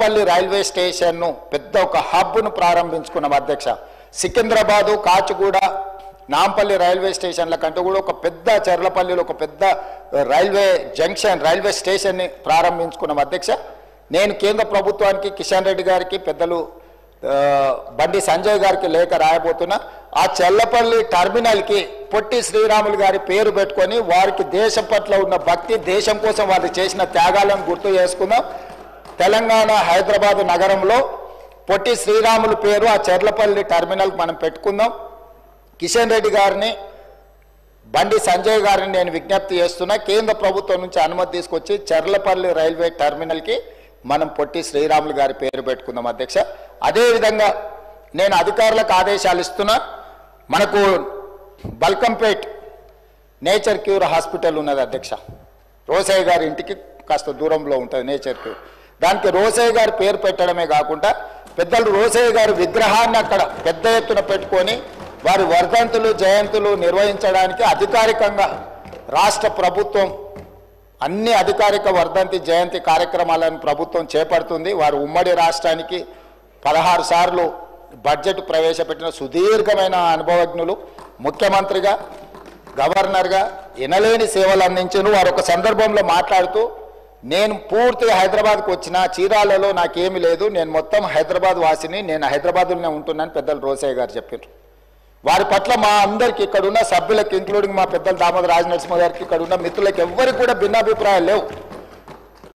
పల్లి రైల్వే స్టేషన్ను పెద్ద ఒక హబ్ను ప్రారంభించుకున్నాం అధ్యక్ష. సికింద్రాబాదు, కాచిగూడ, నాంపల్లి రైల్వే స్టేషన్ల కంటే కూడా ఒక పెద్ద చర్లపల్లిలో ఒక పెద్ద రైల్వే జంక్షన్, రైల్వే స్టేషన్ని ప్రారంభించుకున్నాం అధ్యక్ష. నేను కేంద్ర ప్రభుత్వానికి, కిషన్ రెడ్డి గారికి, పెద్దలు బండి సంజయ్ గారికి లేఖ రాయబోతున్నా. ఆ చర్లపల్లి టర్మినల్కి పొట్టి శ్రీరాములు గారి పేరు పెట్టుకొని వారికి దేశం పట్ల ఉన్న భక్తి, దేశం కోసం వారు చేసిన త్యాగాలను గుర్తు చేసుకుందాం. తెలంగాణ హైదరాబాద్ నగరంలో పొట్టి శ్రీరాములు పేరు ఆ చర్లపల్లి టర్మినల్కి మనం పెట్టుకుందాం. కిషన్ రెడ్డి గారిని, బండి సంజయ్ గారిని నేను విజ్ఞప్తి చేస్తున్నా, కేంద్ర ప్రభుత్వం నుంచి అనుమతి తీసుకొచ్చి చర్లపల్లి రైల్వే టర్మినల్కి మనం పొట్టి శ్రీరాములు గారి పేరు పెట్టుకుందాం అధ్యక్ష. అదేవిధంగా నేను అధికారులకు ఆదేశాలు ఇస్తున్నా. మనకు బల్కంపేట్ నేచర్ క్యూర్ హాస్పిటల్ ఉన్నది అధ్యక్ష. రోసయ్య గారి ఇంటికి కాస్త దూరంలో ఉంటుంది నేచర్ క్యూర్. దానికి రోసయ్య గారి పేరు పెట్టడమే కాకుండా పెద్దలు రోసయ్య గారి విగ్రహాన్ని అక్కడ పెద్ద ఎత్తున పెట్టుకొని వారి వర్ధంతులు, జయంతులు నిర్వహించడానికి అధికారికంగా రాష్ట్ర ప్రభుత్వం అన్ని అధికారిక వర్ధంతి, జయంతి కార్యక్రమాలను ప్రభుత్వం చేపడుతుంది. వారు ఉమ్మడి రాష్ట్రానికి 16 సార్లు బడ్జెట్ ప్రవేశపెట్టిన సుదీర్ఘమైన అనుభవజ్ఞులు. ముఖ్యమంత్రిగా, గవర్నర్గా ఎనలేని సేవలు అందించారు. వారు ఒక సందర్భంలో మాట్లాడుతూ, నేను పూర్తిగా హైదరాబాద్కు వచ్చిన, చీరాలలో నాకేమీ లేదు, నేను మొత్తం హైదరాబాద్ వాసిని, నేను హైదరాబాద్లోనే ఉంటున్నాను పెద్దలు రోసయ్య గారు చెప్పారు. వారి పట్ల మా అందరికి, ఇక్కడ ఉన్న సభ్యులకు, ఇంక్లూడింగ్ మా పెద్దలు దామోదర రాజనరసింహ గారికి, ఇక్కడ ఉన్న మిత్రులకు ఎవ్వరికి కూడా భిన్నాభిప్రాయాలు లేవు.